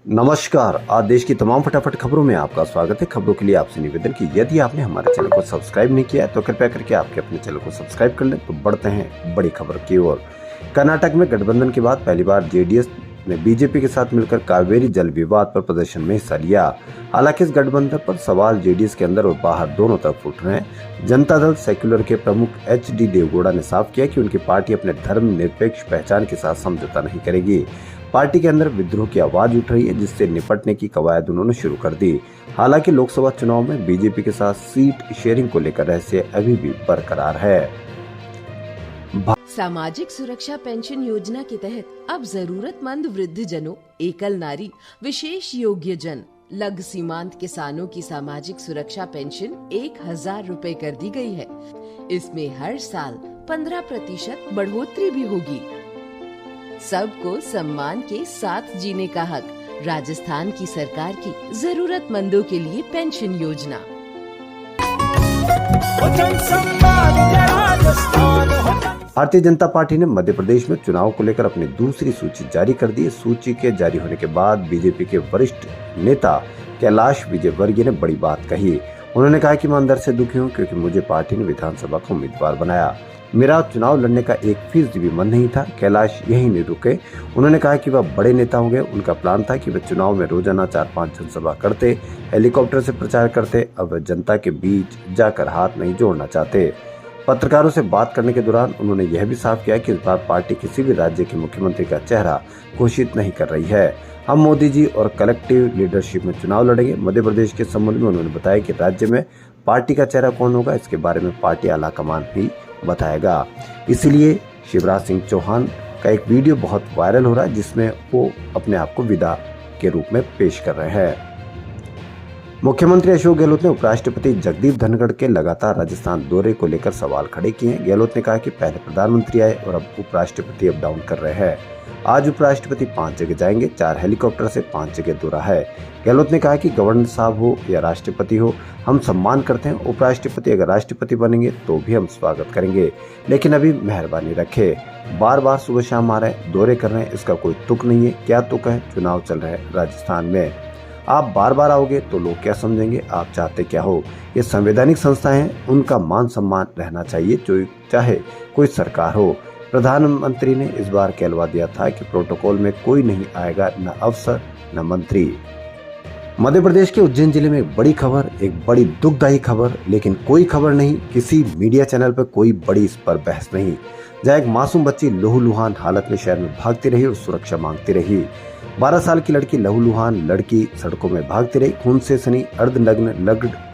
नमस्कार। आज देश की तमाम फटाफट खबरों में आपका स्वागत है। खबरों के लिए आपसे निवेदन कि यदि आपने हमारे चैनल को सब्सक्राइब नहीं किया है तो कृपया करके आपके अपने चैनल को सब्सक्राइब कर लें। तो बढ़ते हैं बड़ी खबर की ओर। कर्नाटक में गठबंधन के बाद पहली बार जेडीएस ने बीजेपी के साथ मिलकर कावेरी जल विवाद पर प्रदर्शन में हिस्सा लिया। हालांकि इस गठबंधन पर सवाल जेडीएस के अंदर और बाहर दोनों तरफ उठ रहे हैं। जनता दल सेक्युलर के प्रमुख HD देवगौड़ा ने साफ किया कि उनकी पार्टी अपने धर्म निरपेक्ष पहचान के साथ समझौता नहीं करेगी। पार्टी के अंदर विद्रोह की आवाज उठ रही है, जिससे निपटने की कवायद उन्होंने शुरू कर दी। हालांकि लोकसभा चुनाव में बीजेपी के साथ सीट शेयरिंग को लेकर रहस्य अभी भी बरकरार है। सामाजिक सुरक्षा पेंशन योजना के तहत अब जरूरतमंद वृद्ध जनों, एकल नारी, विशेष योग्य जन, लघु सीमांत किसानों की सामाजिक सुरक्षा पेंशन 1000 रूपए कर दी गई है। इसमें हर साल 15% बढ़ोतरी भी होगी। सबको सम्मान के साथ जीने का हक, राजस्थान की सरकार की जरूरतमंदों के लिए पेंशन योजना। भारतीय जनता पार्टी ने मध्य प्रदेश में चुनाव को लेकर अपनी दूसरी सूची जारी कर दी। सूची के जारी होने के बाद बीजेपी के वरिष्ठ नेता कैलाश विजयवर्गीय ने बड़ी बात कही। उन्होंने कहा कि मैं अंदर से दुखी हूं, क्योंकि मुझे पार्टी ने विधानसभा का उम्मीदवार बनाया। मेरा चुनाव लड़ने का 1% भी मन नहीं था। कैलाश यहीं नहीं रुके। उन्होंने कहा कि वह बड़े नेता होंगे। उनका प्लान था कि वे चुनाव में रोजाना 4-5 जनसभा करते, हेलीकॉप्टर से प्रचार करते। अब वे जनता के बीच जाकर हाथ नहीं जोड़ना चाहते। पत्रकारों से बात करने के दौरान उन्होंने यह भी साफ किया कि इस बार पार्टी किसी भी राज्य के मुख्यमंत्री का चेहरा घोषित नहीं कर रही है। हम मोदी जी और कलेक्टिव लीडरशिप में चुनाव लड़ेंगे। मध्य प्रदेश के संबंध में उन्होंने बताया कि राज्य में पार्टी का चेहरा कौन होगा, इसके बारे में पार्टी आलाकमान ही बताएगा। इसलिए शिवराज सिंह चौहान का एक वीडियो बहुत वायरल हो रहा है, जिसमें वो अपने आप को विदा के रूप में पेश कर रहे हैं। मुख्यमंत्री अशोक गहलोत ने उपराष्ट्रपति जगदीप धनखड़ के लगातार राजस्थान दौरे को लेकर सवाल खड़े किए हैं। गहलोत ने कहा कि पहले प्रधानमंत्री आए और अब उपराष्ट्रपति अप डाउन कर रहे हैं। आज उपराष्ट्रपति 5 जगह जाएंगे, 4 हेलीकॉप्टर से 5 जगह दौरा है। गहलोत ने कहा कि गवर्नर साहब हो या राष्ट्रपति हो, हम सम्मान करते हैं। उपराष्ट्रपति अगर राष्ट्रपति बनेंगे तो भी हम स्वागत करेंगे, लेकिन अभी मेहरबानी रखे। बार बार सुबह शाम आ रहे हैं, दौरे कर रहे हैं, इसका कोई तुक नहीं है। क्या तुक है? चुनाव चल रहे हैं राजस्थान में। आप बार बार आओगे तो लोग क्या समझेंगे? आप चाहते क्या हो? ये संवैधानिक संस्थाएं हैं, उनका मान सम्मान रहना चाहिए, चाहे कोई सरकार हो। प्रधानमंत्री ने इस बार कहलवा दिया था कि प्रोटोकॉल में कोई नहीं आएगा, न अफसर न मंत्री। मध्य प्रदेश के उज्जैन जिले में एक बड़ी खबर, एक बड़ी दुखदायी खबर, लेकिन कोई खबर नहीं, किसी मीडिया चैनल पर कोई बड़ी इस पर बहस नहीं। जहाँ एक मासूम बच्ची लहूलुहान हालत में शहर में भागती रही और सुरक्षा मांगती रही। 12 साल की लड़की लहूलुहान लड़की सड़कों में भागती रही। खून से सनी अर्धनग्न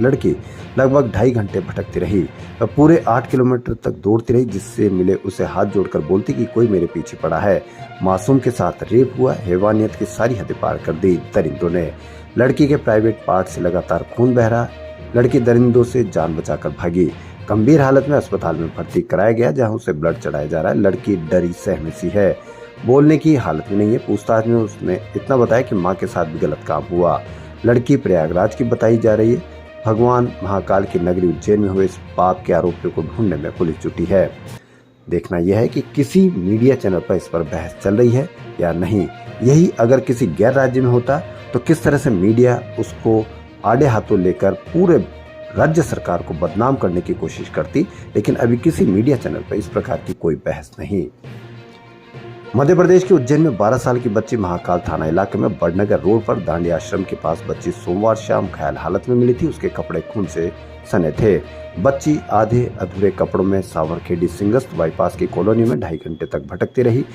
लड़की लगभग 2.5 घंटे भटकती रही। वह पूरे 8 किलोमीटर तक दौड़ती रही, जिससे मिले उसे हाथ जोड़कर बोलती कि कोई मेरे पीछे पड़ा है। मासूम के साथ रेप हुआ। हैवानियत की सारी हदें पार कर दी दरिंदों ने। लड़की के प्राइवेट पार्ट से लगातार खून बह रहा। लड़की दरिंदों से जान बचाकर भागी। गंभीर हालत में अस्पताल में भर्ती कराया गया, जहां उसे ब्लड चढ़ाया जा रहा है। लड़की डरी सहमी सी है, बोलने की हालत में नहीं है। पूछताछ में उसने इतना बताया कि मां के साथ भी गलत काम हुआ। लड़की प्रयागराज की बताई जा रही है। भगवान महाकाल की नगरी उज्जैन में हुए इस पाप के आरोपियों को ढूंढने में पुलिस जुटी है। देखना यह है कि किसी मीडिया चैनल पर इस पर बहस चल रही है या नहीं। यही अगर किसी गैर राज्य में होता तो किस तरह से मीडिया उसको आड़े हाथों लेकर पूरे राज्य सरकार को बदनाम करने की कोशिश करती, लेकिन अभी किसी मीडिया चैनल पर इस प्रकार की कोई बहस नहीं। मध्य प्रदेश के उज्जैन में 12 साल की बच्ची महाकाल थाना इलाके में बड़नगर रोड पर दांडी आश्रम के पास बच्ची सोमवार शाम घायल हालत में मिली थी। उसके कपड़े खून से सने थे। बच्ची आधे अधूरे कपड़ों में सावरखेड़ी सिंगस्त बाईपास की कॉलोनी में 2.5 घंटे तक भटकती रही।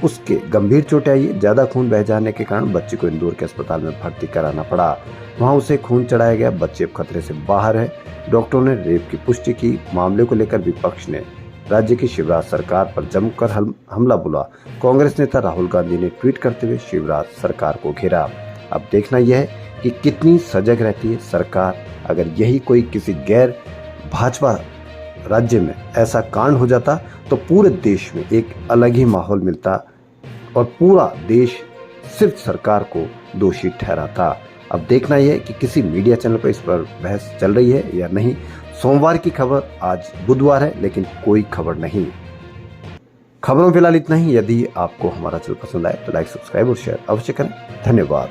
उसके गंभीर चोटें आई। ज्यादा खून बह जाने के कारण बच्ची को इंदौर के अस्पताल में भर्ती कराना पड़ा। वहां उसे खून चढ़ाया गया। बच्ची अब खतरे से बाहर है। डॉक्टरों ने रेप की पुष्टि की। मामले को लेकर विपक्ष ने राज्य की शिवराज सरकार पर जमकर हमला बोला। कांग्रेस नेता राहुल गांधी ने ट्वीट करते हुए शिवराज सरकार को घेरा। अब देखना यह है कि कितनी सजग रहती है सरकार। अगर यही कोई किसी गैर भाजपा राज्य में ऐसा कांड हो जाता तो पूरे देश में एक अलग ही माहौल मिलता और पूरा देश सिर्फ सरकार को दोषी ठहराता। अब देखना यह है कि किसी मीडिया चैनल पर इस पर बहस चल रही है या नहीं। सोमवार की खबर, आज बुधवार है, लेकिन कोई खबर नहीं। खबरों फिलहाल इतना ही। यदि आपको हमारा चैनल पसंद आए तो लाइक, सब्सक्राइब और शेयर अवश्य करें। धन्यवाद।